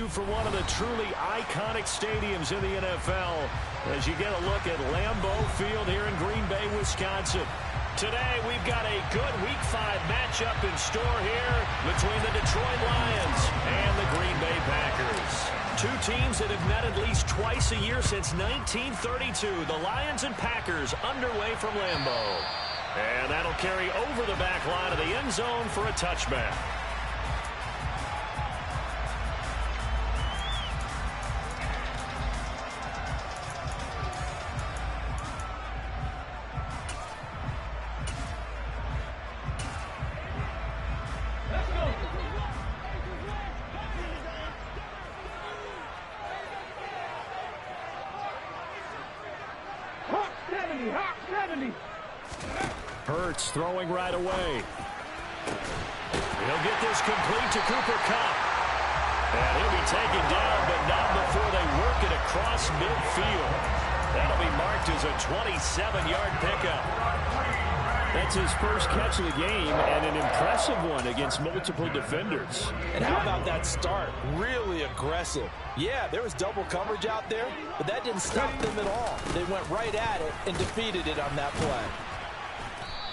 you from one of the truly iconic stadiums in the NFL as you get a look at Lambeau Field here in Green Bay, Wisconsin. Today, we've got a good Week 5 matchup in store here between the Detroit Lions and the Green Bay Packers. Two teams that have met at least twice a year since 1932. The Lions and Packers underway from Lambeau. And that'll carry over the back line of the end zone for a touchback. Hurts throwing right away. He'll get this complete to Cooper Kupp. And he'll be taken down, but not before they work it across midfield. That'll be marked as a 27-yard pickup. That's his first catch of the game, and an impressive one against multiple defenders. And how about that start? Really aggressive. Yeah, there was double coverage out there, but that didn't stop them at all. They went right at it and defeated it on that play.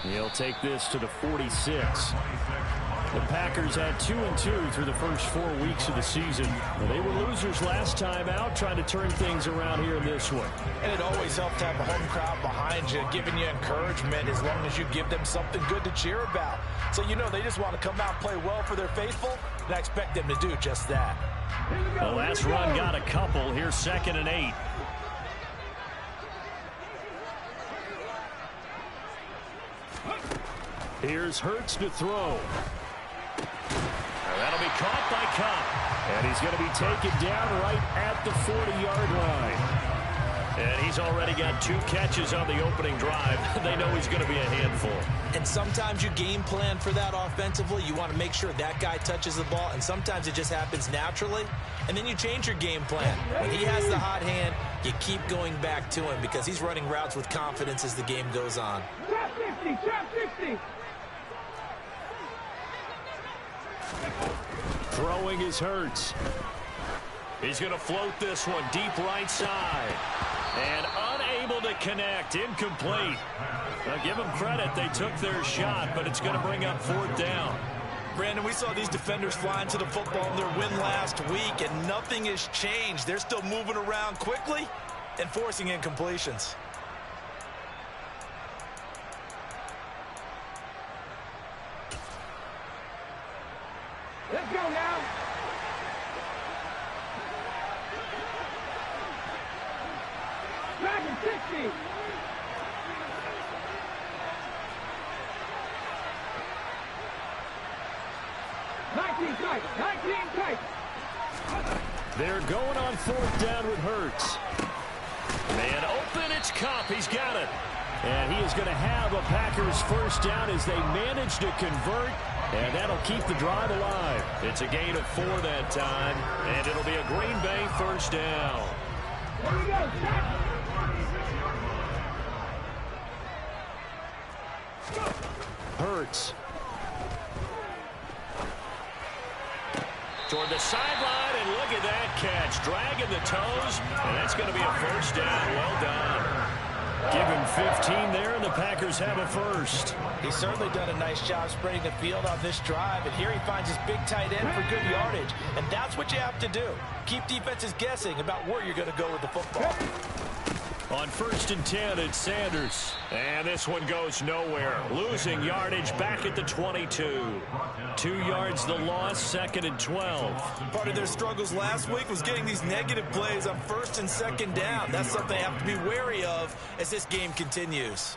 He'll take this to the 46. The Packers had 2-2 through the first 4 weeks of the season. They were losers last time out, trying to turn things around here in this one. And it always helps to have a home crowd behind you, giving you encouragement as long as you give them something good to cheer about. So you know they just want to come out and play well for their faithful, and I expect them to do just that. The last run got a couple. Here's 2nd and 8. Here's Hurts to throw. That'll be caught by Kupp. And he's going to be taken down right at the 40-yard line. And he's already got 2 catches on the opening drive. They know he's going to be a handful. And sometimes you game plan for that offensively. You want to make sure that guy touches the ball, and sometimes it just happens naturally. And then you change your game plan. When he has the hot hand, you keep going back to him because he's running routes with confidence as the game goes on. Trap 50, trap 50. Throwing his Hurts. He's going to float this one deep right side. And unable to connect. Incomplete. Now give them credit. They took their shot, but it's going to bring up 4th down. Brandon, we saw these defenders flying to the football in their win last week, and nothing has changed. They're still moving around quickly and forcing incompletions. Let's go now. Dragon 60. They're going on 4th down with Hurts. Man open, it's Kupp. He's got it. And he is going to have a Packers 1st down as they manage to convert. And that'll keep the drive alive. It's a gain of 4 that time. And it'll be a Green Bay 1st down. Here we go. Hurts. Toward the sideline, and look at that catch. Dragging the toes, and that's going to be a 1st down. Well done. Give him 15 there, and the Packers have a 1st. He's certainly done a nice job spreading the field on this drive, and here he finds his big tight end for good yardage. And that's what you have to do. Keep defenses guessing about where you're going to go with the football. On 1st and 10, it's Sanders. And this one goes nowhere. Losing yardage back at the 22. 2 yards the loss, 2nd and 12. Part of their struggles last week was getting these negative plays on 1st and 2nd down. That's something they have to be wary of as this game continues.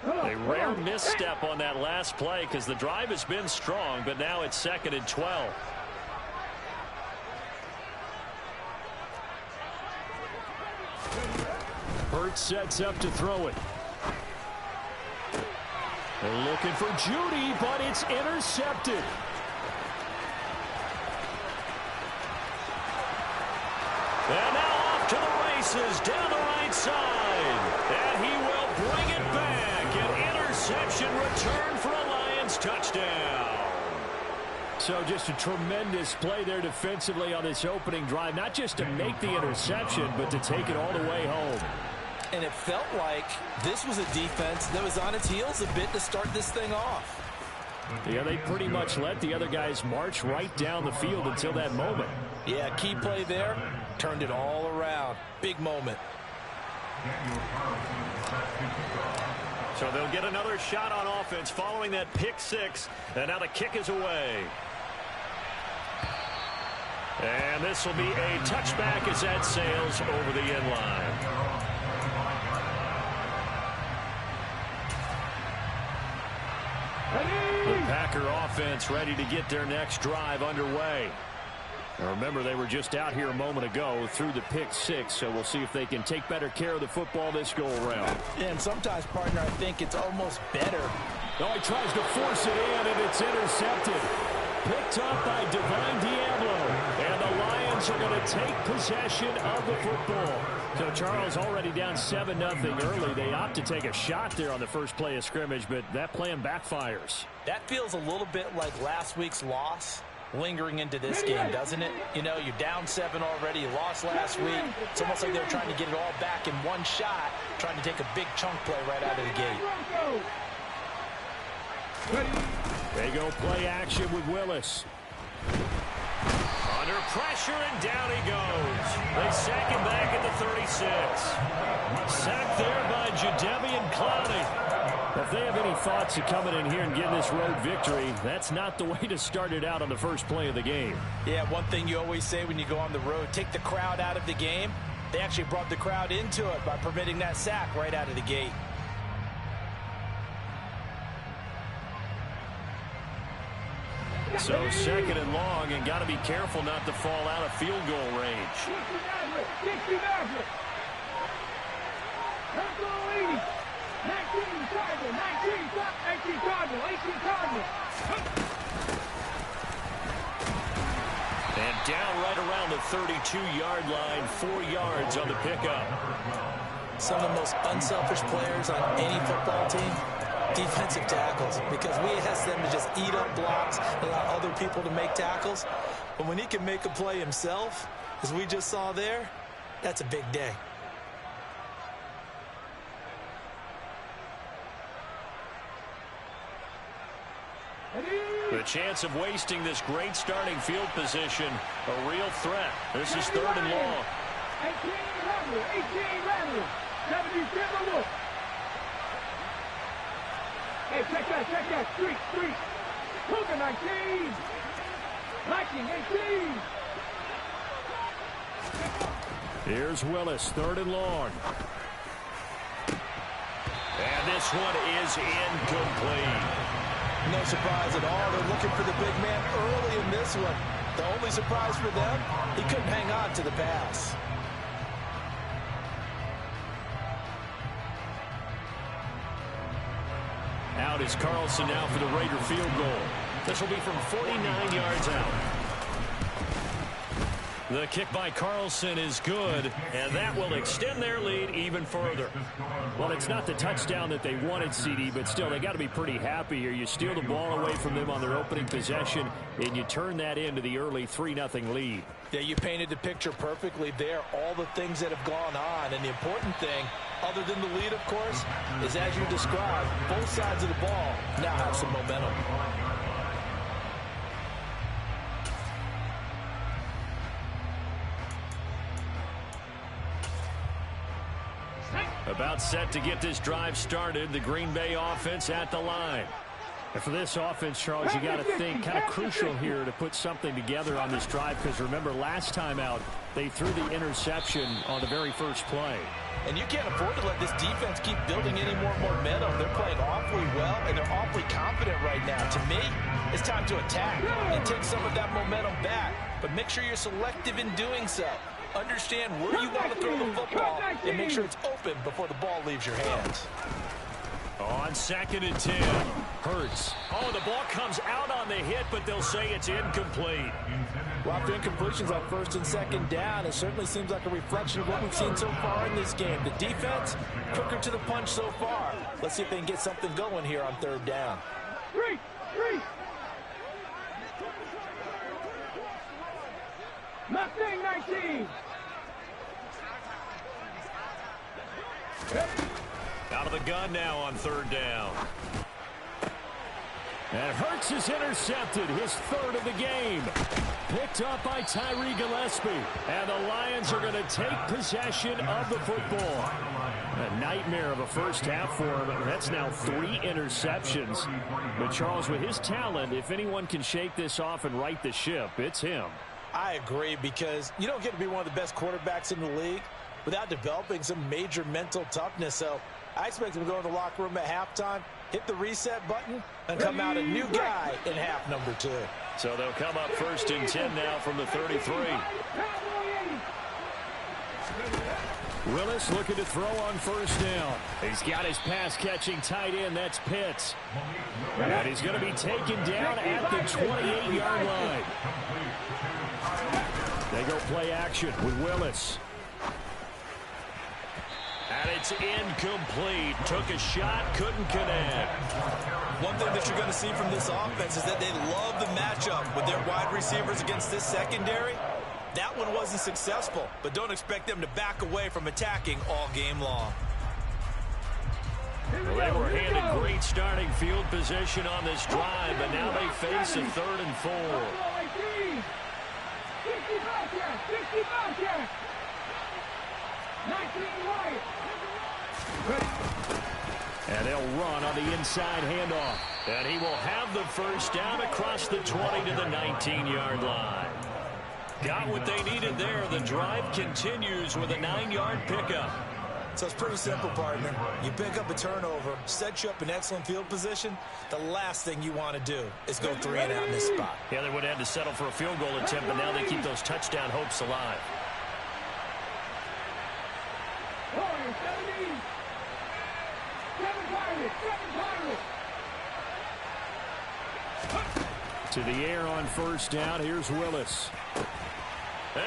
A rare misstep on that last play because the drive has been strong, but now it's 2nd and 12. Hurts sets up to throw it. They're looking for Judy, but it's intercepted. And now off to the races down the right side. And he will bring it back. An interception return for a Lions touchdown. So just a tremendous play there defensively on this opening drive. Not just to make the interception, but to take it all the way home. And it felt like this was a defense that was on its heels a bit to start this thing off. Yeah, they pretty much let the other guys march right down the field until that moment. Yeah, key play there. Turned it all around. Big moment. So they'll get another shot on offense following that pick six. And now the kick is away. And this will be a touchback as that sails over the end line. The Packer offense ready to get their next drive underway. Now remember, they were just out here a moment ago through the pick six, so we'll see if they can take better care of the football this go-around. And sometimes, partner, I think it's almost better. Oh, he tries to force it in, and it's intercepted. Picked up by Divine Diablo. And the Lions are going to take possession of the football. So Charles already down 7-0 early. They opt to take a shot there on the first play of scrimmage, but that plan backfires. That feels a little bit like last week's loss lingering into this game, doesn't it? You know, you're down 7 already. You lost last week. It's almost like they're trying to get it all back in one shot, trying to take a big chunk play right out of the gate. They go play action with Willis. Under pressure, and down he goes. They sack him back at the 36. Sacked there by Jadeveon Clowney. If they have any thoughts of coming in here and getting this road victory, that's not the way to start it out on the first play of the game. Yeah, one thing you always say when you go on the road, take the crowd out of the game. They actually brought the crowd into it by permitting that sack right out of the gate. So second and long, and got to be careful not to fall out of field goal range. 60 Maverick. 19 Cardinal. 18 Cardinal. And down right around the 32-yard line, 4 yards on the pickup. Some of the most unselfish players on any football team, defensive tackles, because we ask them to just eat up blocks, allow other people to make tackles. But when he can make a play himself, as we just saw there, that's a big day. The chance of wasting this great starting field position, a real threat. This is 3rd and long. 18 Randall. 77 Wolf. Hey, check that. Street. Cougar 19. Viking 18. Here's Willis, 3rd and long. And this one is incomplete. No surprise at all. They're looking for the big man early in this one. The only surprise for them, he couldn't hang on to the pass. Out is Carlson now for the Raider field goal. This will be from 49 yards out. The kick by Carlson is good, and that will extend their lead even further. Well, it's not the touchdown that they wanted, CD, but still, they got to be pretty happy here. You steal the ball away from them on their opening possession, and you turn that into the early 3-0 lead. Yeah, you painted the picture perfectly there, all the things that have gone on. And the important thing, other than the lead, of course, is as you described, both sides of the ball now have some momentum. About set to get this drive started, the Green Bay offense at the line. And for this offense, Charles, you got to think kind of crucial here to put something together on this drive, because remember last time out they threw the interception on the very first play. And you can't afford to let this defense keep building any more momentum. They're playing awfully well, and they're awfully confident right now. To me, it's time to attack and take some of that momentum back. But make sure you're selective in doing so. Understand where you want to throw the football and make sure it's open before the ball leaves your hands. On 2nd and 10, Hurts. Oh, the ball comes out on the hit, but they'll say it's incomplete. Well, after incompletions on 1st and 2nd down, it certainly seems like a reflection of what we've seen so far in this game. The defense, quicker to the punch so far. Let's see if they can get something going here on 3rd down. 3. Mustang 19. Out of the gun now on third down. And Hurts is intercepted, his third of the game. Picked up by Tyree Gillespie. And the Lions are going to take possession of the football. A nightmare of a first half for him. That's now 3 interceptions. But Charles, with his talent, if anyone can shake this off and right the ship, it's him. I agree, because you don't get to be one of the best quarterbacks in the league without developing some major mental toughness. So I expect him to go in the locker room at halftime, hit the reset button, and come out a new guy in half number 2. So they'll come up first and 10 now from the 33. Willis looking to throw on first down. He's got his pass-catching tight end. That's Pitts. And he's going to be taken down at the 28-yard line. They go play action with Willis. And it's incomplete. Took a shot, couldn't connect. One thing that you're going to see from this offense is that they love the matchup with their wide receivers against this secondary. That one wasn't successful, but don't expect them to back away from attacking all game long. Well, they were handed great starting field position on this drive, but now they face a 3rd and 4. 19 right. And they'll run on the inside handoff. And he will have the first down across the 20 to the 19-yard line. Got what they needed there. The drive continues with a 9-yard pickup. So it's pretty simple, partner. You pick up a turnover, set you up in excellent field position. The last thing you want to do is go 3 and out in this spot. Yeah, they would have had to settle for a field goal attempt, but now they keep those touchdown hopes alive. To the air on first down. Here's Willis.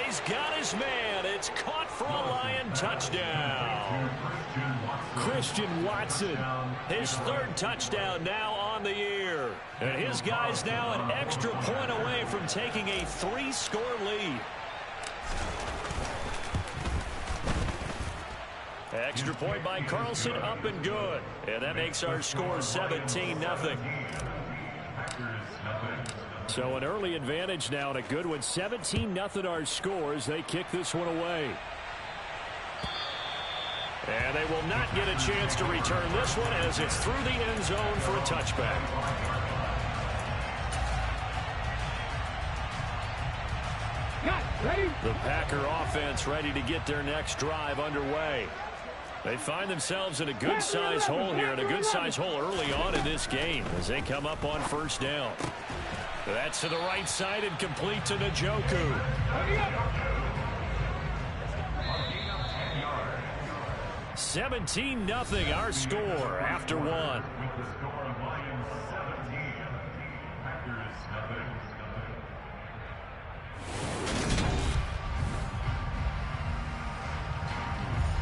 He's got his man. It's caught for a Lion touchdown. Christian Watson. His 3rd touchdown now on the year. And his guy's now an extra point away from taking a 3-score lead. Extra point by Carlson, up and good. And that makes our score 17-0. So an early advantage now and a good one. 17-0 our scores. They kick this one away. And they will not get a chance to return this one as it's through the end zone for a touchback. The Packer offense ready to get their next drive underway. They find themselves in a good-sized hole here, and a good-sized hole early on in this game as they come up on first down. That's to the right side and complete to Njoku. 17-0 our score after 1.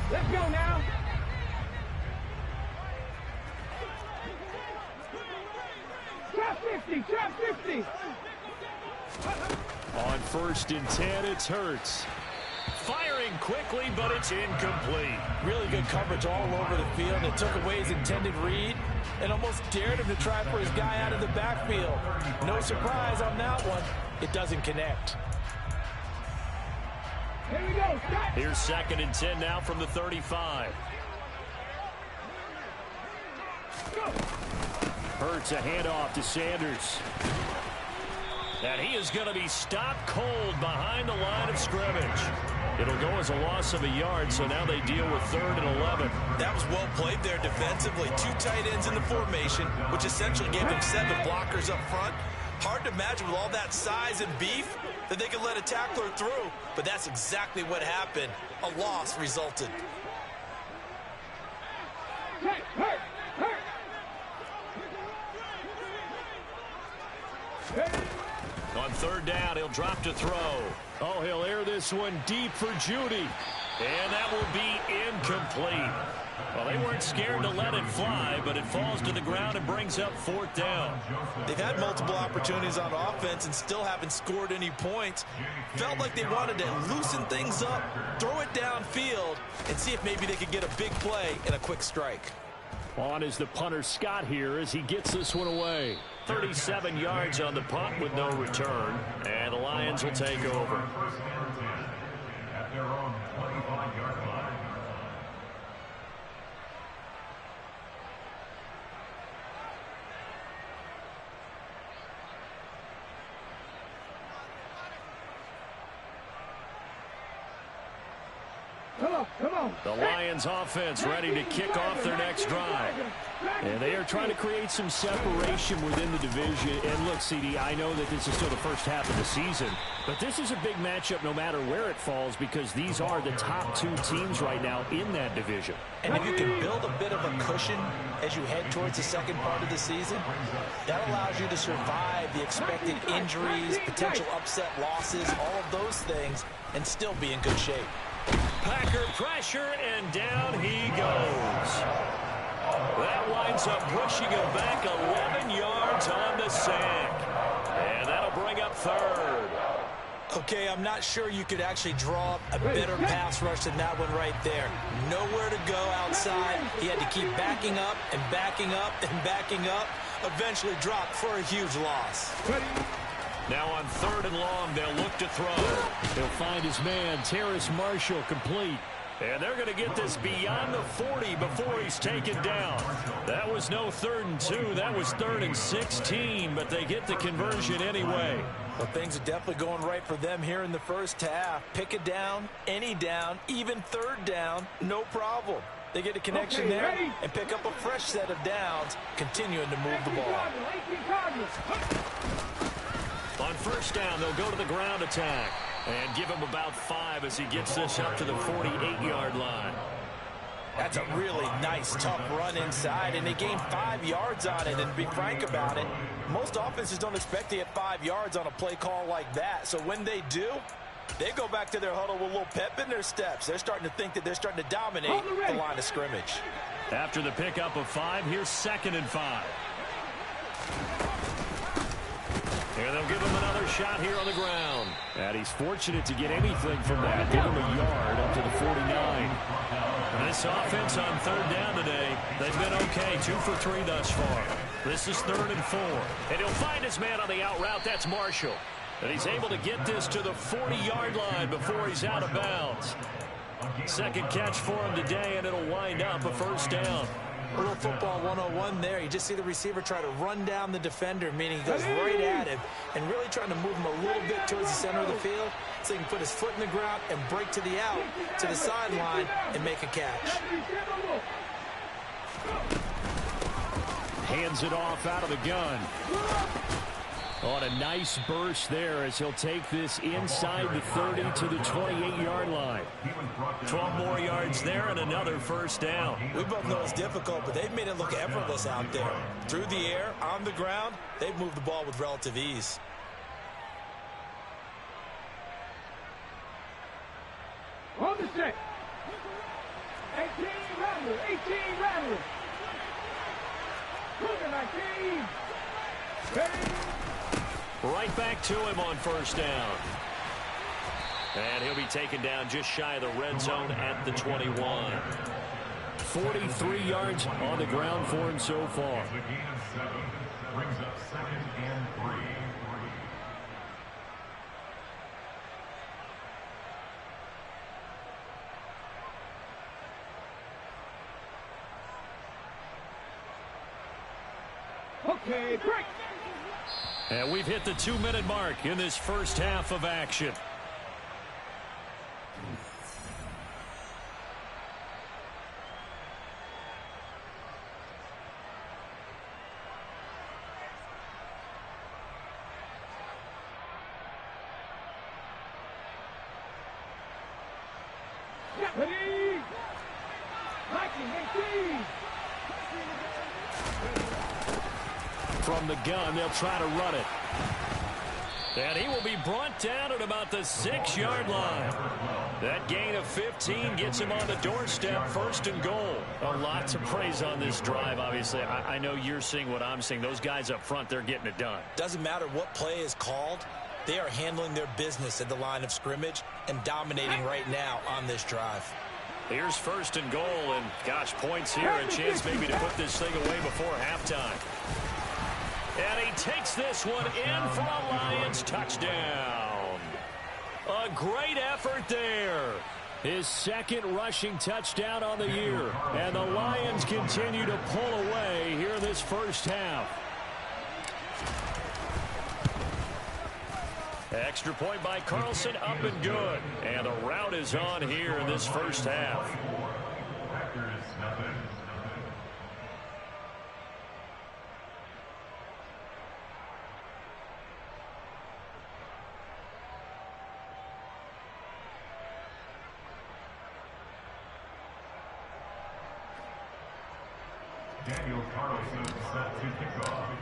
Let's go now. Trap 50, trap 50. On first and 10, it's Hurts. Firing quickly, but it's incomplete. Really good coverage all over the field. It took away his intended read and almost dared him to try for his guy out of the backfield. No surprise on that one. It doesn't connect. Here we go. Here's 2nd and 10 now from the 35. Hurts a handoff to Sanders. And he is going to be stopped cold behind the line of scrimmage. It'll go as a loss of a yard, so now they deal with 3rd and 11. That was well played there defensively. 2 tight ends in the formation, which essentially gave them 7 blockers up front. Hard to imagine with all that size and beef that they could let a tackler through, but that's exactly what happened. A loss resulted. On third down, he'll drop to throw. Oh, he'll air this one deep for Judy. And that will be incomplete. Well, they weren't scared to let it fly, but it falls to the ground and brings up fourth down. They've had multiple opportunities on offense and still haven't scored any points. Felt like they wanted to loosen things up, throw it downfield, and see if maybe they could get a big play and a quick strike. On is the punter Scott here as he gets this one away. 37 yards on the punt with no return, and the Lions will take over. At their own 25-yard line. Come on. The Lions offense ready to kick off their next drive. And they are trying to create some separation within the division. And look, CD, I know that this is still the first half of the season, but this is a big matchup no matter where it falls because these are the top two teams right now in that division. And if you can build a bit of a cushion as you head towards the second part of the season, that allows you to survive the expected injuries, potential upset losses, all of those things, and still be in good shape. Packer pressure, and down he goes. That winds up pushing him back 11 yards on the sack. And that'll bring up third. Okay, I'm not sure you could actually draw up a better pass rush than that one right there. Nowhere to go outside. He had to keep backing up and backing up and backing up. Eventually dropped for a huge loss. Now on third and long, they'll look to throw. He'll find his man, Terrace Marshall, complete. And they're going to get this beyond the 40 before he's taken down. That was no 3rd and 2. That was 3rd and 16, but they get the conversion anyway. Well, things are definitely going right for them here in the first half. Pick a down, any down, even third down, no problem. They get a connection there and pick up a fresh set of downs, continuing to move the ball. On first down, they'll go to the ground attack and give him about 5 as he gets this up to the 48-yard line. That's a really nice, tough run inside, and they gain 5 yards on it. And to be frank about it, most offenses don't expect to get 5 yards on a play call like that. So when they do, they go back to their huddle with a little pep in their steps. They're starting to think that they're starting to dominate the line of scrimmage. After the pickup of 5, here's 2nd and 5. And they'll give him another shot here on the ground. And he's fortunate to get anything from that. Give him a yard up to the 49. This offense on third down today, they've been okay. 2 for 3 thus far. This is 3rd and 4. And he'll find his man on the out route. That's Marshall. And he's able to get this to the 40-yard line before he's out of bounds. Second catch for him today, and it'll wind up a first down. A little football 101 there. You just see the receiver try to run down the defender, meaning he goes right at him and really trying to move him a little bit towards the center of the field so he can put his foot in the ground and break to the out, to the sideline, and make a catch. Hands it off out of the gun. On a nice burst there as he'll take this inside the 30 to the 28-yard line. 12 more yards there and another first down. We both know it's difficult, but they've made it look effortless out there. Through the air, on the ground, they've moved the ball with relative ease. On the set. 18 Rattler. 18 Rattler. Cougar 19. Ready. Right back to him on first down. And he'll be taken down just shy of the red zone at the 21. 43 yards on the ground for him so far. The gain of 7 brings up 2nd and 3. Okay, break. And we've hit the 2-minute mark in this first half of action. Ready. 1918. From the gun, they'll try to run it. And he will be brought down at about the 6-yard line. That gain of 15 gets him on the doorstep, 1st and goal. A lot to praise on this drive, obviously. I know you're seeing what I'm seeing. Those guys up front, they're getting it done. Doesn't matter what play is called. They are handling their business at the line of scrimmage and dominating right now on this drive. Here's 1st and goal, and gosh, points here. A chance maybe to put this thing away before halftime. And he takes this one in for a Lions touchdown. A great effort there. His 2nd rushing touchdown on the year. And the Lions continue to pull away here in this first half. Extra point by Carlson, up and good. And the route is on here in this first half.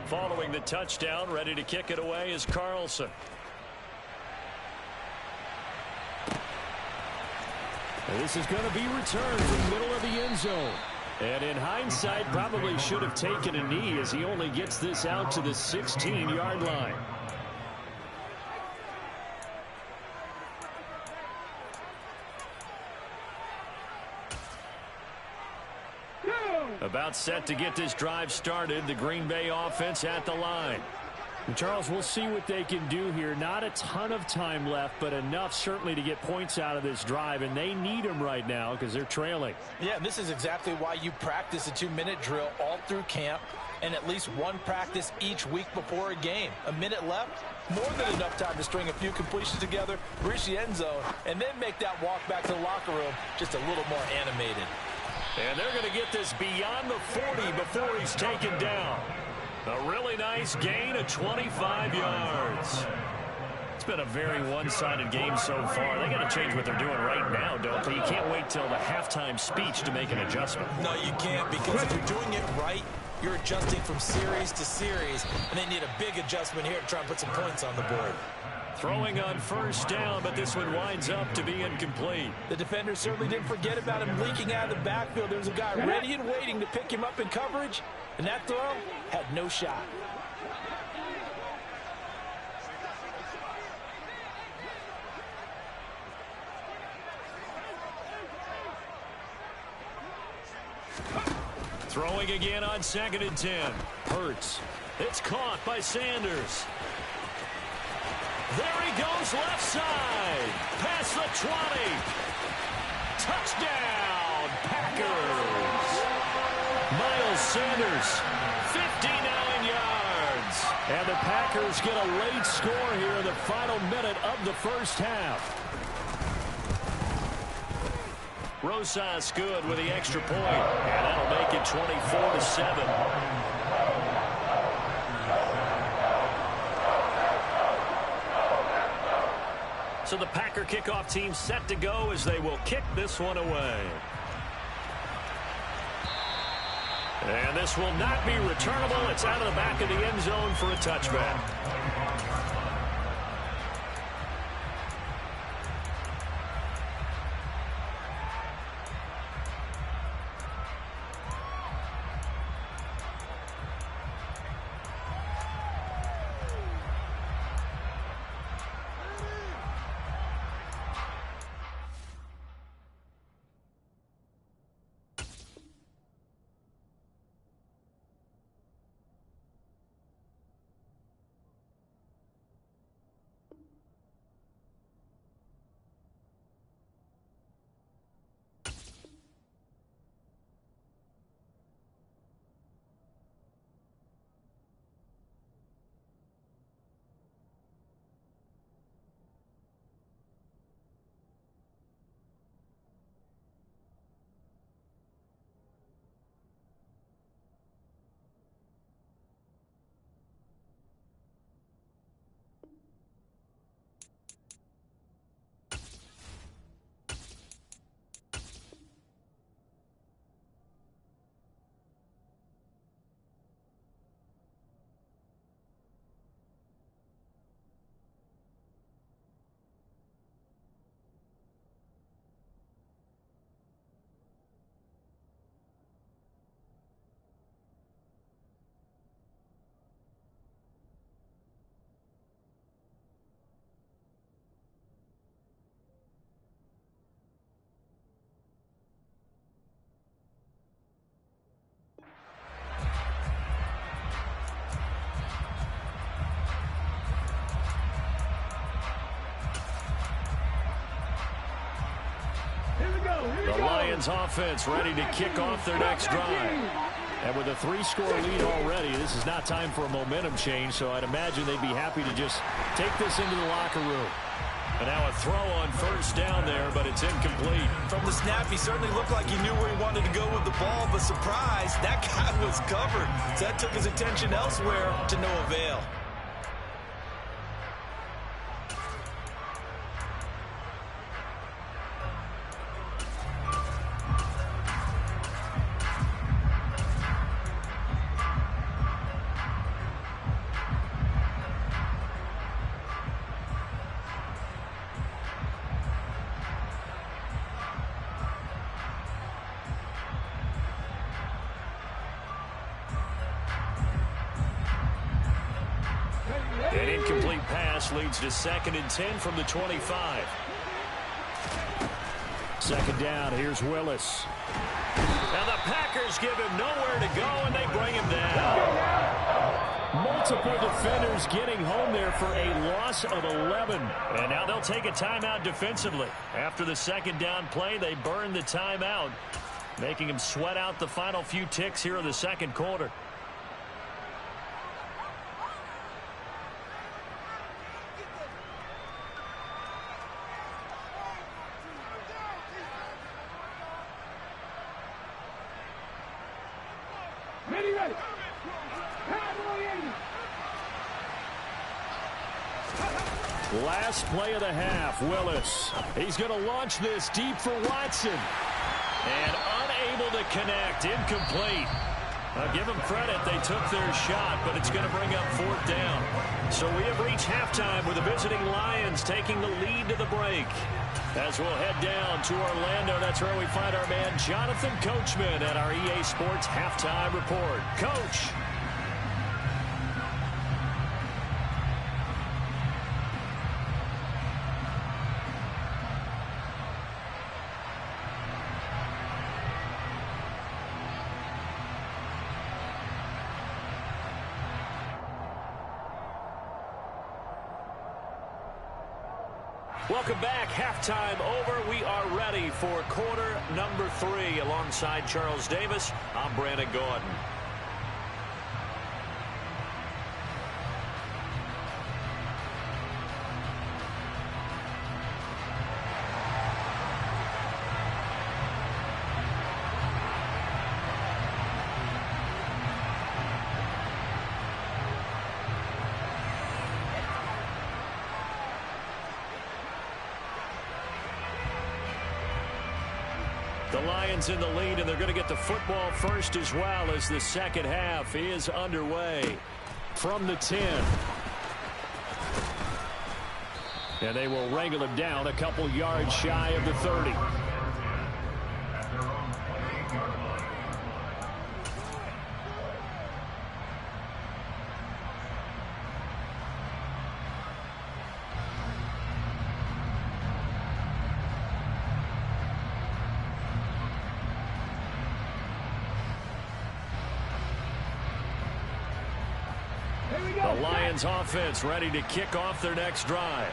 Following the touchdown, ready to kick it away is Carlson. And this is going to be returned from the middle of the end zone. And in hindsight, probably should have taken a knee as he only gets this out to the 16-yard line. About set to get this drive started. The Green Bay offense at the line. And Charles, we'll see what they can do here. Not a ton of time left, but enough certainly to get points out of this drive, and they need them right now because they're trailing. Yeah, this is exactly why you practice a 2-minute drill all through camp and at least one practice each week before a game. A minute left, more than enough time to string a few completions together, reach the end zone, and then make that walk back to the locker room just a little more animated. And they're going to get this beyond the 40 before he's taken down. A really nice gain of 25 yards. It's been a very one-sided game so far. They got to change what they're doing right now, don't they? You can't wait till the halftime speech to make an adjustment. No, you can't, because if you're doing it right, you're adjusting from series to series, and they need a big adjustment here to try and put some points on the board. Throwing on 1st down, but this one winds up to be incomplete. The defender certainly didn't forget about him leaking out of the backfield. There was a guy ready and waiting to pick him up in coverage, and that throw had no shot. Throwing again on 2nd and 10. Hurts. It's caught by Sanders. There he goes left side. Past the 20. Touchdown, Packers. Miles Sanders, 59 yards. And the Packers get a late score here in the final minute of the first half. Rosas good with the extra point. And that'll make it 24-7. So the Packer kickoff team set to go as they will kick this one away. And this will not be returnable. It's out of the back of the end zone for a touchback. The Lions offense ready to kick off their next drive. And with a 3-score lead already, this is not time for a momentum change, so I'd imagine they'd be happy to just take this into the locker room. And now a throw on first down there, but it's incomplete. From the snap, he certainly looked like he knew where he wanted to go with the ball, but surprise, that guy was covered. So that took his attention elsewhere to no avail. An incomplete pass leads to 2nd and 10 from the 25. 2nd down, here's Willis. Now the Packers give him nowhere to go, and they bring him down. Multiple defenders getting home there for a loss of 11. And now they'll take a timeout defensively. After the 2nd down play, they burn the timeout, making him sweat out the final few ticks here in the 2nd quarter. Ready. Last play of the half, Willis. He's going to launch this deep for Watson. And unable to connect, incomplete. I'll give them credit, they took their shot, but it's going to bring up 4th down. So we have reached halftime with the visiting Lions taking the lead to the break. As we'll head down to Orlando, that's where we find our man Jonathan Coachman at our EA Sports Halftime Report. Coach. Welcome back. Halftime over. We are ready for quarter number 3. Alongside Charles Davis, I'm Brandon Gordon. The Lions in the lead, and they're going to get the football first as well as the 2nd half is underway from the 10. And they will wrangle him down a couple yards shy of the 30. The Lions offense ready to kick off their next drive.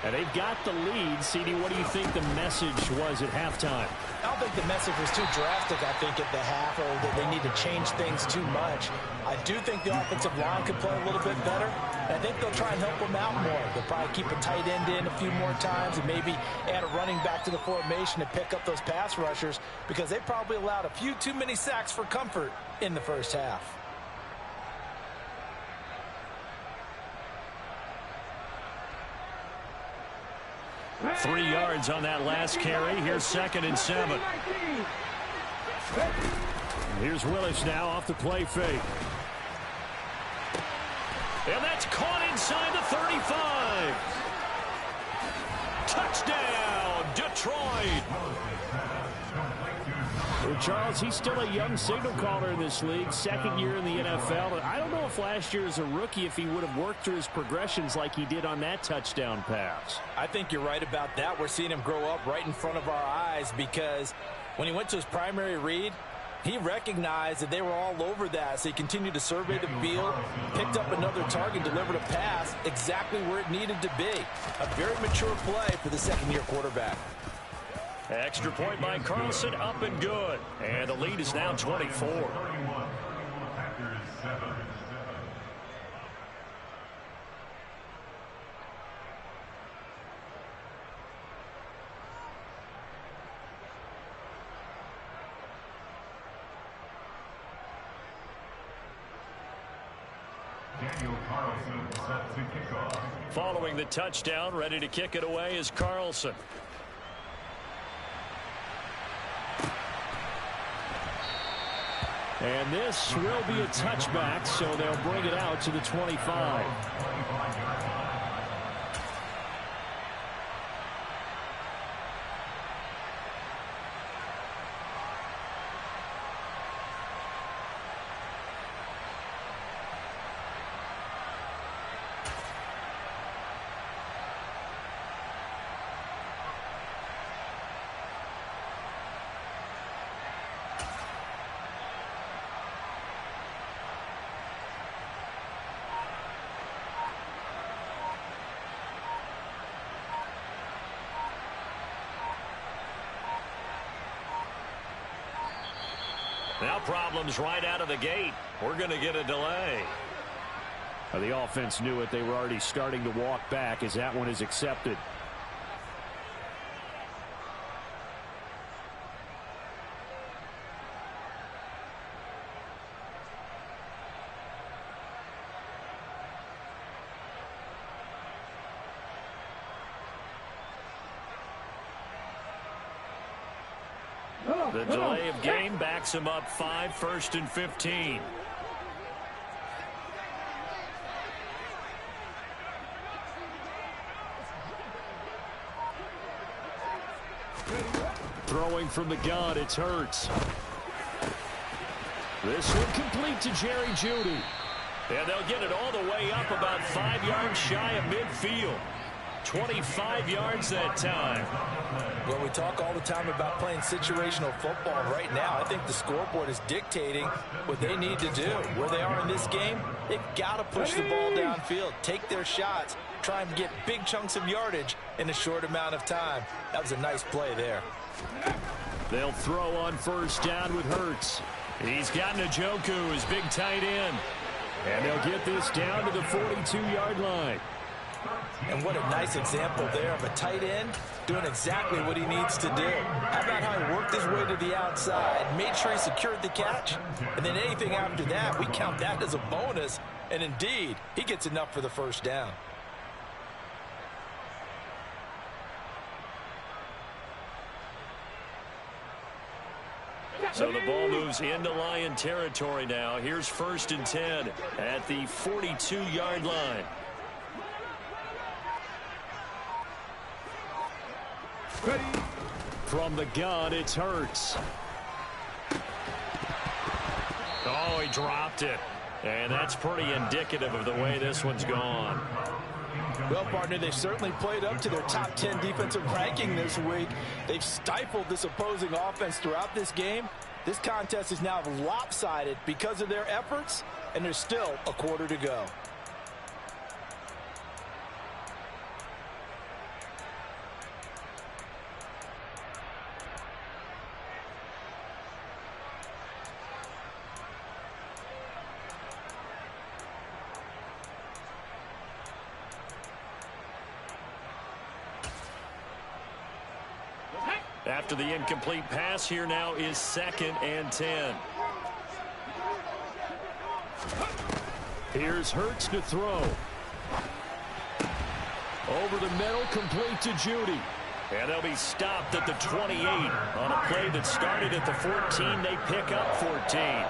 And they've got the lead. CD, what do you think the message was at halftime? I don't think the message was too drastic, I think, at the half, or that they need to change things too much. I do think the offensive line could play a little bit better. And I think they'll try and help them out more. They'll probably keep a tight end in a few more times and maybe add a running back to the formation to pick up those pass rushers, because they probably allowed a few too many sacks for comfort in the first half. 3 yards on that last carry. Here's 2nd and 7. Here's Willis now off the play fake. And that's caught inside the 35. Touchdown, Detroit. Well, Charles, he's still a young signal caller in this league, 2nd year in the NFL. And I don't know if last year as a rookie, if he would have worked through his progressions like he did on that touchdown pass. I think you're right about that. We're seeing him grow up right in front of our eyes, because when he went to his primary read, he recognized that they were all over that, so he continued to survey the field, picked up another target, delivered a pass exactly where it needed to be. A very mature play for the 2nd-year quarterback. Extra point by Carlson, up and good. And the lead is now 24. Packers 7. Daniel Carlson set to kick off. Following the touchdown, ready to kick it away is Carlson. And this will be a touchback, so they'll bring it out to the 25. Now problems right out of the gate. We're going to get a delay. The offense knew it. They were already starting to walk back as that one is accepted. The delay of game backs him up 5, 1st and 15. Throwing from the gun, it's Hurts. This one complete to Jerry Jeudy. And they'll get it all the way up about 5 yards shy of midfield. 25 yards that time. Well, we talk all the time about playing situational football. Right now, I think the scoreboard is dictating what they need to do. Where they are in this game, they've got to push the ball downfield, take their shots, try and get big chunks of yardage in a short amount of time. That was a nice play there. They'll throw on 1st down with Hurts. He's got Njoku, his big tight end. And they'll get this down to the 42-yard line. And what a nice example there of a tight end doing exactly what he needs to do. How about how he worked his way to the outside, made sure he secured the catch, and then anything after that, we count that as a bonus. And indeed, he gets enough for the 1st down. So the ball moves into Lion territory now. Here's 1st and 10 at the 42-yard line. Ready. From the gun, it's Hurts. Oh, he dropped it. And that's pretty indicative of the way this one's gone. Well, partner, they've certainly played up to their top 10 defensive ranking this week. They've stifled this opposing offense throughout this game. This contest is now lopsided because of their efforts, and there's still a quarter to go. After the incomplete pass, here now is 2nd and 10. Here's Hurts to throw. Over the middle, complete to Jeudy. And they'll be stopped at the 28 on a play that started at the 14. They pick up 14.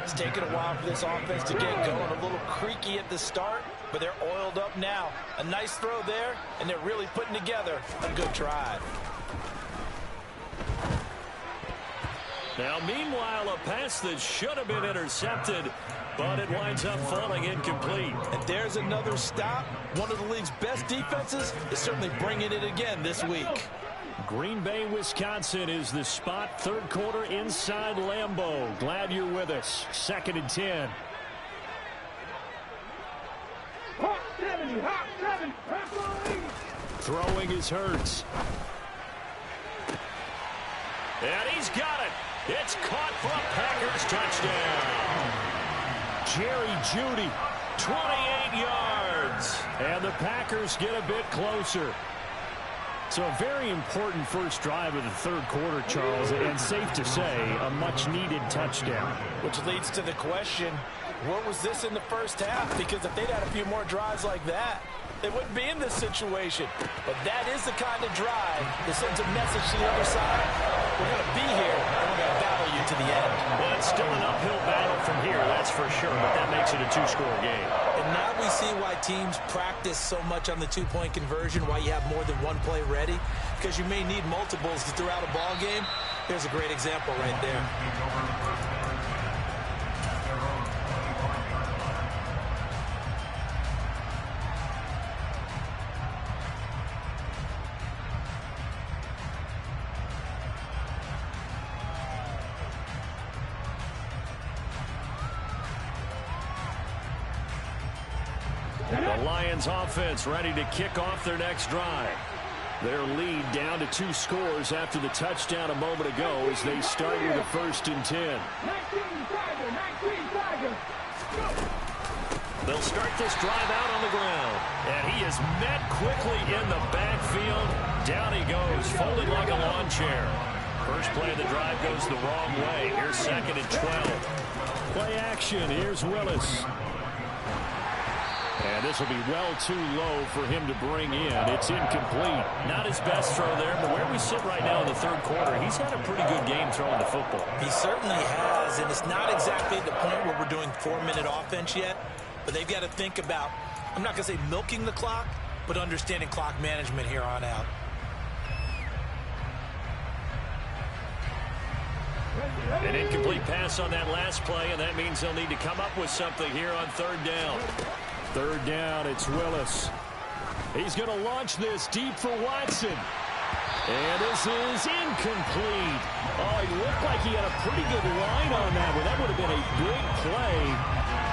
It's taken a while for this offense to get going. A little creaky at the start, but they're oiled up now. A nice throw there, and they're really putting together a good drive. Now, meanwhile, a pass that should have been intercepted, but it winds up falling incomplete. And there's another stop. One of the league's best defenses is certainly bringing it again this week. Green Bay, Wisconsin is the spot. 3rd quarter inside Lambeau. Glad you're with us. 2nd and 10. Hot 70, hot 70. Hot 70. Throwing is Hurts. And he's got it. It's caught for a Packers touchdown. Jerry Jeudy, 28 yards. And the Packers get a bit closer. So a very important first drive of the third quarter, Charles, and safe to say, a much-needed touchdown. Which leads to the question, where was this in the first half? Because if they'd had a few more drives like that, they wouldn't be in this situation. But that is the kind of drive that sends a message to the other side. We're going to be here, and we're going to battle you to the end. Well, it's still an uphill battle from here, that's for sure, but that makes it a two-score game. And now we see why teams practice so much on the two-point conversion, why you have more than one play ready, because you may need multiples throughout a ball game. Here's a great example right there. The Lions offense ready to kick off their next drive. Their lead down to 2 scores after the touchdown a moment ago as they start with a 1st and 10. They'll start this drive out on the ground. And he is met quickly in the backfield. Down he goes, folded like a lawn chair. First play of the drive goes the wrong way. Here's 2nd and 12. Play action. Here's Willis. And this will be well too low for him to bring in. It's incomplete. Not his best throw there, but where we sit right now in the third quarter, he's had a pretty good game throwing the football. He certainly has, and it's not exactly at the point where we're doing 4-minute offense yet, but they've got to think about, I'm not going to say milking the clock, but understanding clock management here on out. An incomplete pass on that last play, and that means they'll need to come up with something here on 3rd down. 3rd down, it's Willis. He's going to launch this deep for Watson. And this is incomplete. Oh, he looked like he had a pretty good line on that one. That would have been a big play,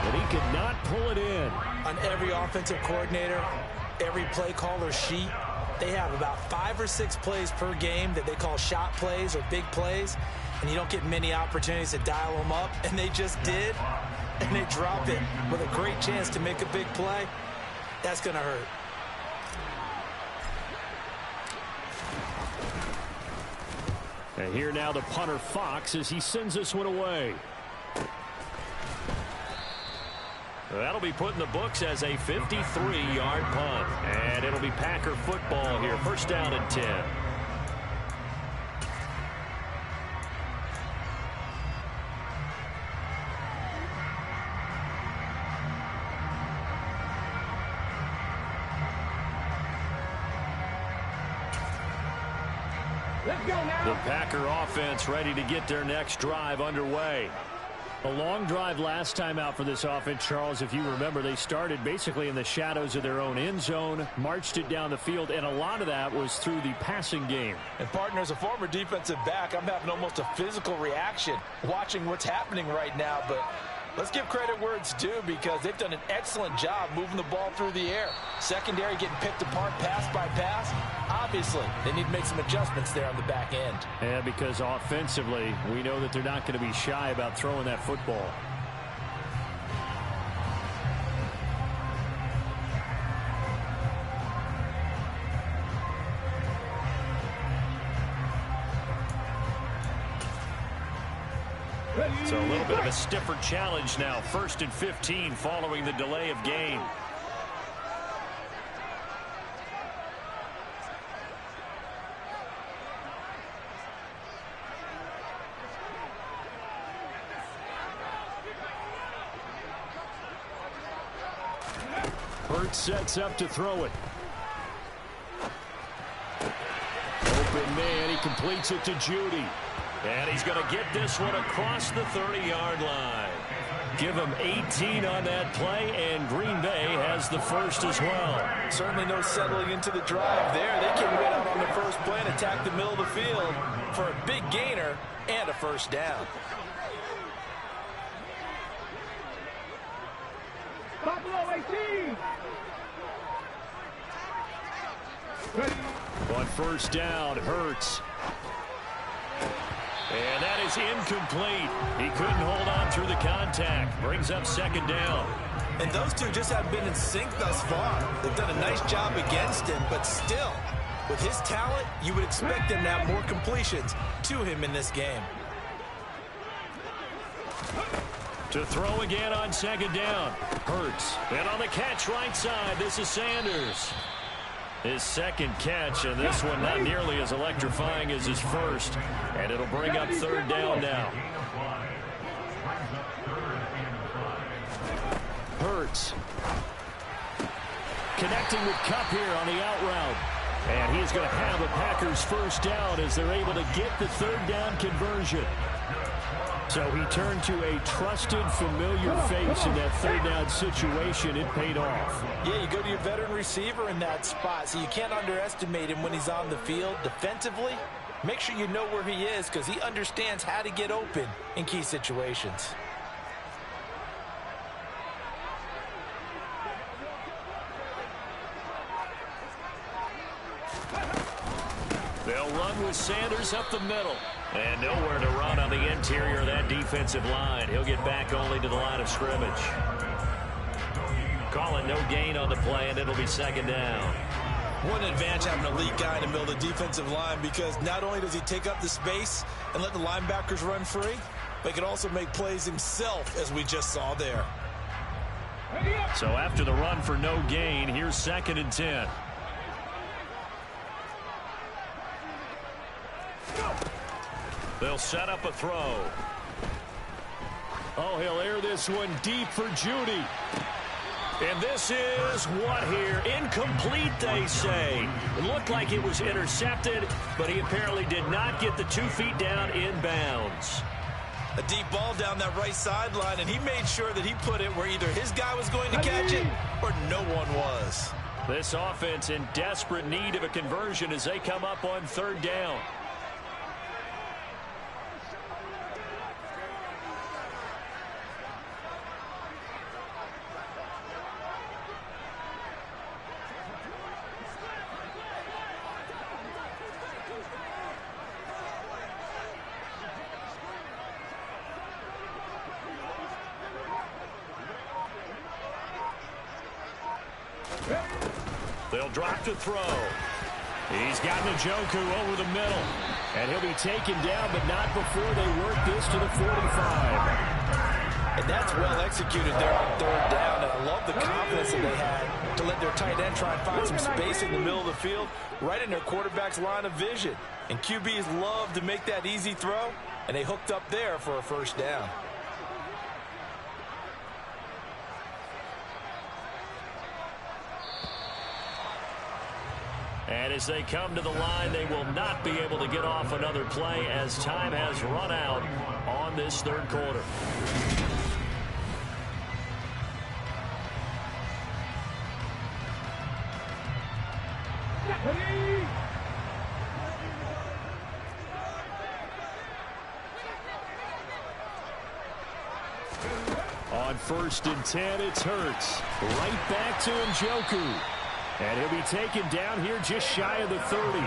but he could not pull it in. On every offensive coordinator, every play caller sheet, they have about 5 or 6 plays per game that they call shot plays or big plays, and you don't get many opportunities to dial them up, and they just did. And they drop it with a great chance to make a big play. That's going to hurt. And here now the punter Fox as he sends this one away. That'll be put in the books as a 53-yard punt. And it'll be Packer football here. 1st down and 10. The Packer offense ready to get their next drive underway. A long drive last time out for this offense, Charles. If you remember, they started basically in the shadows of their own end zone, marched it down the field, and a lot of that was through the passing game. And partner, as a former defensive back, I'm having almost a physical reaction watching what's happening right now, but let's give credit where it's due because they've done an excellent job moving the ball through the air. Secondary getting picked apart pass by pass. Obviously, they need to make some adjustments there on the back end. And because offensively, we know that they're not going to be shy about throwing that football. So a little bit of a stiffer challenge now. 1st and 15 following the delay of game. Hurts sets up to throw it. Open man, he completes it to Jeudy. And he's going to get this one across the 30-yard line. Give him 18 on that play, and Green Bay has the first as well. Certainly no settling into the drive there. They came right out on the first play and attacked the middle of the field for a big gainer and a 1st down. Buffalo 18. On 1st down, Hurts. And that is incomplete. He couldn't hold on through the contact. Brings up second down. And those two just haven't been in sync thus far. They've done a nice job against him, but still, with his talent, you would expect him to have more completions to him in this game. To throw again on second down. Hurts. And on the catch right side, this is Sanders. His second catch, and this one not nearly as electrifying as his first. And it'll bring up third down now. Hurts. Connecting with Kupp here on the out route. And he's going to have a Packers first down as they're able to get the third down conversion. So he turned to a trusted, familiar face in that third down situation. It paid off. Yeah, you go to your veteran receiver in that spot, so you can't underestimate him when he's on the field. Defensively, make sure you know where he is because he understands how to get open in key situations. They'll run with Sanders up the middle. And nowhere to run on the interior of that defensive line. He'll get back only to the line of scrimmage. Calling no gain on the play, and it'll be second down. What an advantage having an elite guy in the middle of the defensive line, because not only does he take up the space and let the linebackers run free, but he can also make plays himself, as we just saw there. So after the run for no gain, here's second and 10. They'll set up a throw. Oh, he'll air this one deep for Judy. And this is what here? Incomplete, they say. It looked like it was intercepted, but he apparently did not get the 2 feet down in bounds. A deep ball down that right sideline, and he made sure that he put it where either his guy was going to catch it or no one was. This offense in desperate need of a conversion as they come up on third down. They'll drop to throw. He's got Njoku over the middle. And he'll be taken down, but not before they work this to the 45. And that's well executed there on third down. And I love the confidence that they had to let their tight end try and find some space in the middle of the field, right in their quarterback's line of vision. And QBs love to make that easy throw, and they hooked up there for a first down. And as they come to the line, they will not be able to get off another play as time has run out on this third quarter. On first and 10, it's Hurts. Right back to Njoku. And he'll be taken down here just shy of the 30.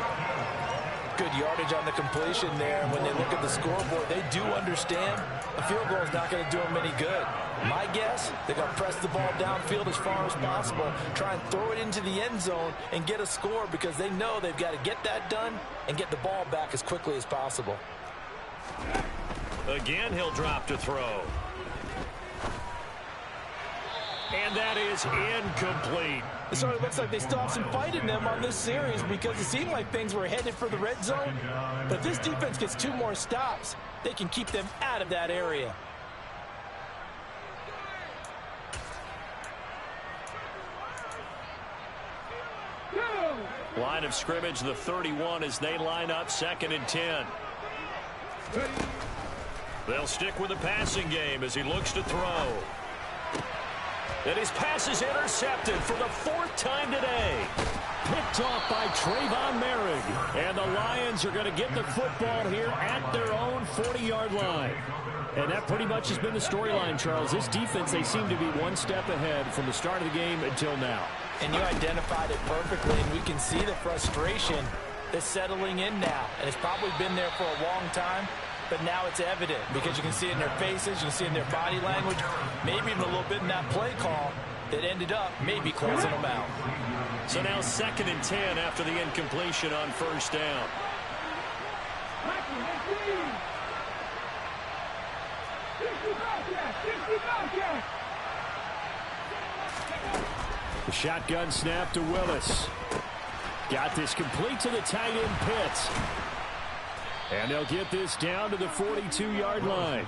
Good yardage on the completion there. When they look at the scoreboard, they do understand a field goal is not going to do them any good. My guess, they're going to press the ball downfield as far as possible, try and throw it into the end zone and get a score because they know they've got to get that done and get the ball back as quickly as possible. Again, he'll drop to throw. And that is incomplete. It sort of looks like they still have some fight in them on this series because it seemed like things were headed for the red zone. But if this defense gets 2 more stops, they can keep them out of that area. Line of scrimmage, the 31 as they line up second and 10. They'll stick with the passing game as he looks to throw. And his pass is intercepted for the 4th time today. Picked off by Trayvon Merrick. And the Lions are going to get the football here at their own 40-yard line. And that pretty much has been the storyline, Charles. This defense, they seem to be one step ahead from the start of the game until now. And you identified it perfectly, and we can see the frustration that's settling in now. And it's probably been there for a long time. but now it's evident because you can see it in their faces, you can see it in their body language, maybe even a little bit in that play call that ended up maybe closing them out. So now 2nd and 10 after the incompletion on 1st down. The shotgun snap to Willis. Got this complete to the tight end Pitts. And they'll get this down to the 42-yard line.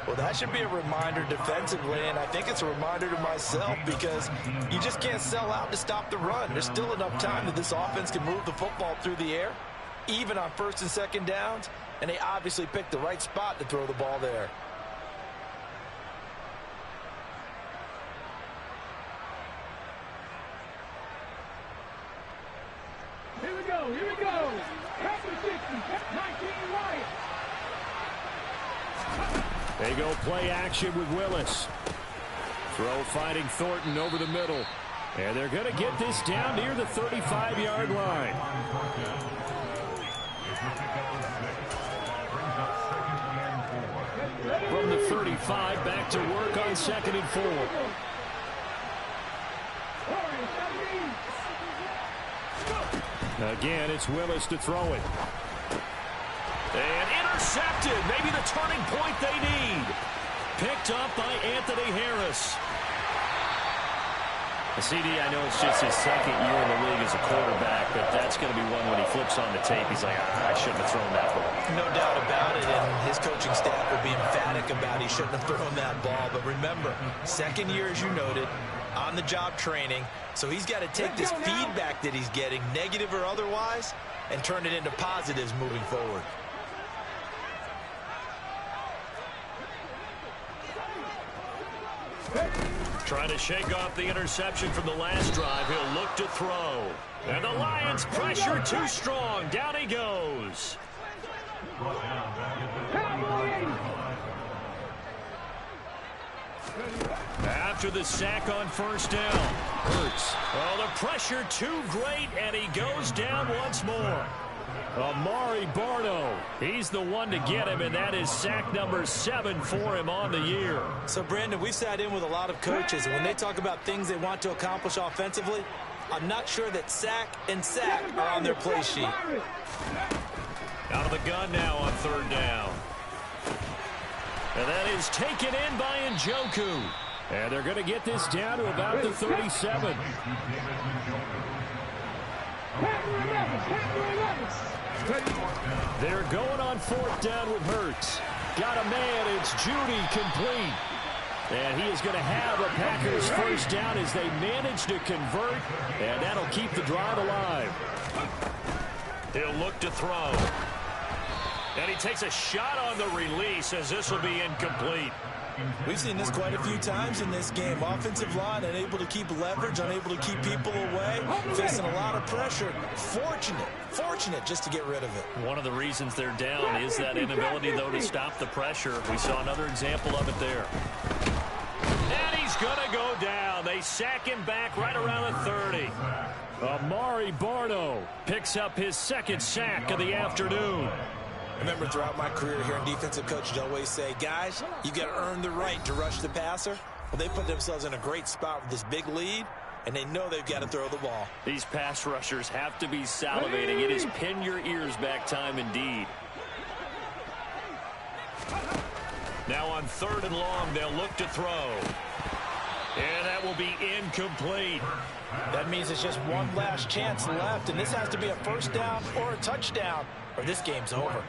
Well, that should be a reminder defensively, and I think it's a reminder to myself because you just can't sell out to stop the run. There's still enough time that this offense can move the football through the air, even on 1st and 2nd downs, and they obviously picked the right spot to throw the ball there. Here we go, here we go. Captain 60, 19 right. They go play action with Willis. Throw finding Thornton over the middle. And they're going to get this down near the 35-yard line. From the 35, back to work on 2nd and 4. Again, it's Willis to throw it. And intercepted. Maybe the turning point they need. Picked up by Anthony Harris. CD, I know it's just his 2nd year in the league as a quarterback, but that's going to be one when he flips on the tape. He's like, I shouldn't have thrown that ball. No doubt about it, and his coaching staff will be emphatic about he shouldn't have thrown that ball. But remember, 2nd year, as you noted, on-the-job training, so he's got to take this feedback that he's getting, negative or otherwise, and turn it into positives moving forward. Trying to shake off the interception from the last drive. He'll look to throw. And the Lions pressure too strong. Down he goes. After the sack on 1st down. Hurts. Oh, the pressure too great, and he goes down once more. Amari Barno. He's the one to get him, and that is sack number 7 for him on the year. So, Brandon, we've sat in with a lot of coaches, and when they talk about things they want to accomplish offensively, I'm not sure that sack and sack are on their play sheet. Out of the gun now on 3rd down. And that is taken in by Njoku. And they're going to get this down to about the 37. They're going on 4th down with Hurts. Got a man. It's Judy complete. And he is going to have a Packers 1st down as they manage to convert. And that'll keep the drive alive. He'll look to throw. And he takes a shot on the release as this will be incomplete. We've seen this quite a few times in this game. Offensive line unable to keep leverage, unable to keep people away, facing a lot of pressure. Fortunate just to get rid of it. One of the reasons they're down is that inability, though, to stop the pressure. We saw another example of it there. And he's going to go down. They sack him back right around the 30. Amari Barno picks up his 2nd sack of the afternoon. I remember throughout my career here in defensive coaches always say, guys, you got to earn the right to rush the passer. Well, they put themselves in a great spot with this big lead, and they know they've got to throw the ball. These pass rushers have to be salivating. It is pin your ears back time indeed. Now on 3rd and long, they'll look to throw. And that will be incomplete. That means it's just one last chance left, and this has to be a 1st down or a touchdown, or this game's over.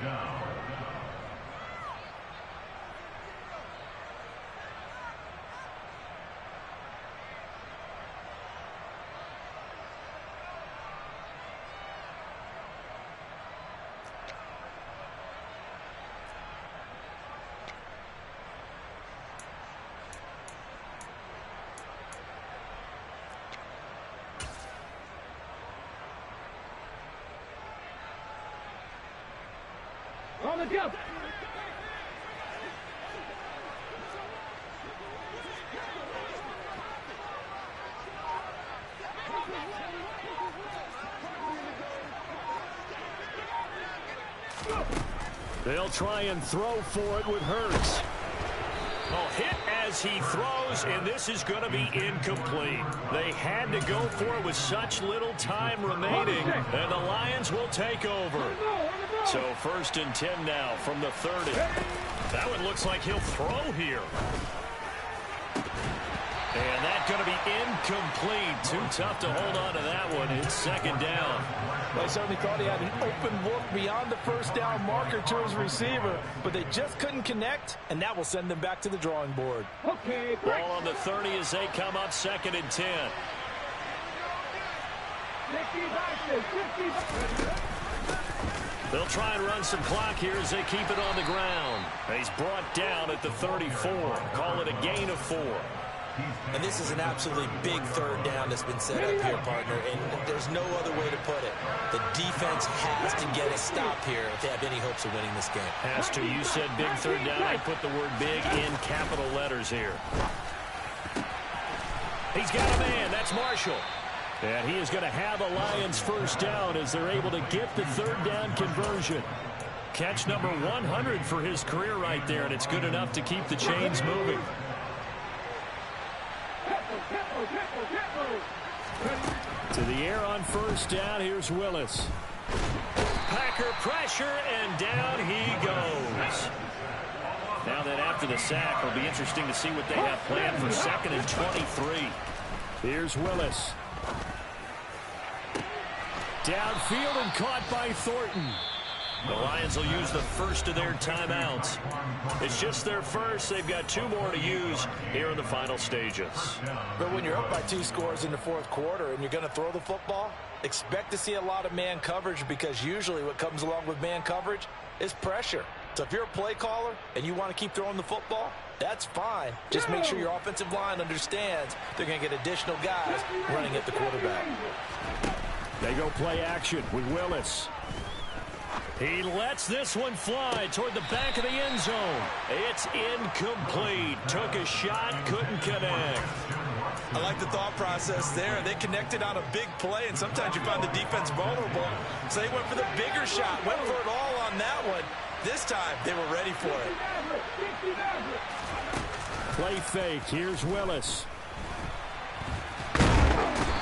On the jump. They'll try and throw for it with Hurts. Oh, hit as he throws, and this is going to be incomplete. They had to go for it with such little time remaining, and the Lions will take over. So 1st and 10 now from the 30. That one looks like he'll throw here. And that's going to be incomplete. Too tough to hold on to that one. It's 2nd down. They certainly thought he had an open look beyond the first down marker to his receiver, but they just couldn't connect, and that will send them back to the drawing board. Okay, Ball on the 30 as they come up 2nd and 10. 60. They'll try and run some clock here as they keep it on the ground. He's brought down at the 34. Call it a gain of 4. And this is an absolutely big 3rd down that's been set up here, partner, and there's no other way to put it. The defense has to get a stop here if they have any hopes of winning this game. Has to. You said big 3rd down. I put the word big in capital letters here. He's got a man. That's Marshall. And he is going to have a Lions 1st down as they're able to get the 3rd down conversion. Catch number 100 for his career right there, and it's good enough to keep the chains moving. To the air on 1st down. Here's Willis. Packer pressure, and down he goes. Now that after the sack, it'll be interesting to see what they have planned for 2nd and 23. Here's Willis. Downfield and caught by Thornton. The Lions will use the first of their timeouts. It's just their first. They've got 2 more to use here in the final stages. But when you're up by 2 scores in the 4th quarter and you're going to throw the football, expect to see a lot of man coverage, because usually what comes along with man coverage is pressure. So if you're a play caller and you want to keep throwing the football, that's fine. Just make sure your offensive line understands they're going to get additional guys running at the quarterback. They go play action with Willis. He lets this one fly toward the back of the end zone. It's incomplete. Took a shot, couldn't connect. I like the thought process there. They connected on a big play, and sometimes you find the defense vulnerable. So they went for the bigger shot, went for it all on that one. This time, they were ready for it. Play fake. Here's Willis.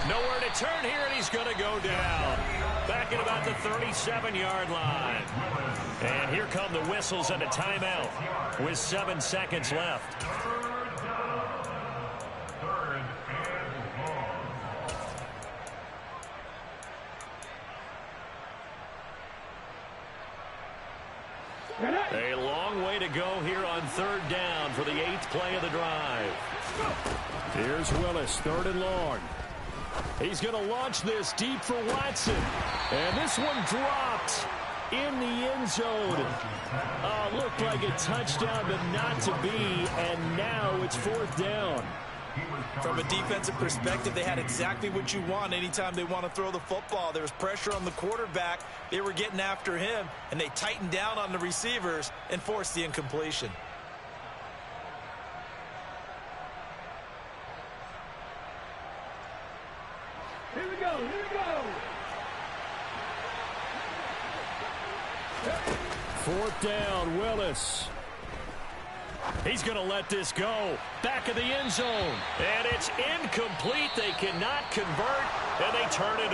Nowhere to turn here, and he's going to go down. Back at about the 37-yard line. And here come the whistles and a timeout with 7 seconds left. A long way to go here on 3rd down for the 8th play of the drive. Here's Willis, 3rd and long. He's going to launch this deep for Watson. And this one dropped in the end zone. Looked like a touchdown, but not to be. And now it's 4th down. From a defensive perspective, they had exactly what you want anytime they want to throw the football. There was pressure on the quarterback. They were getting after him, and they tightened down on the receivers and forced the incompletion. Here we go, here we go. 4th down, Willis. He's going to let this go. Back of the end zone. And it's incomplete. They cannot convert, and they turn it over.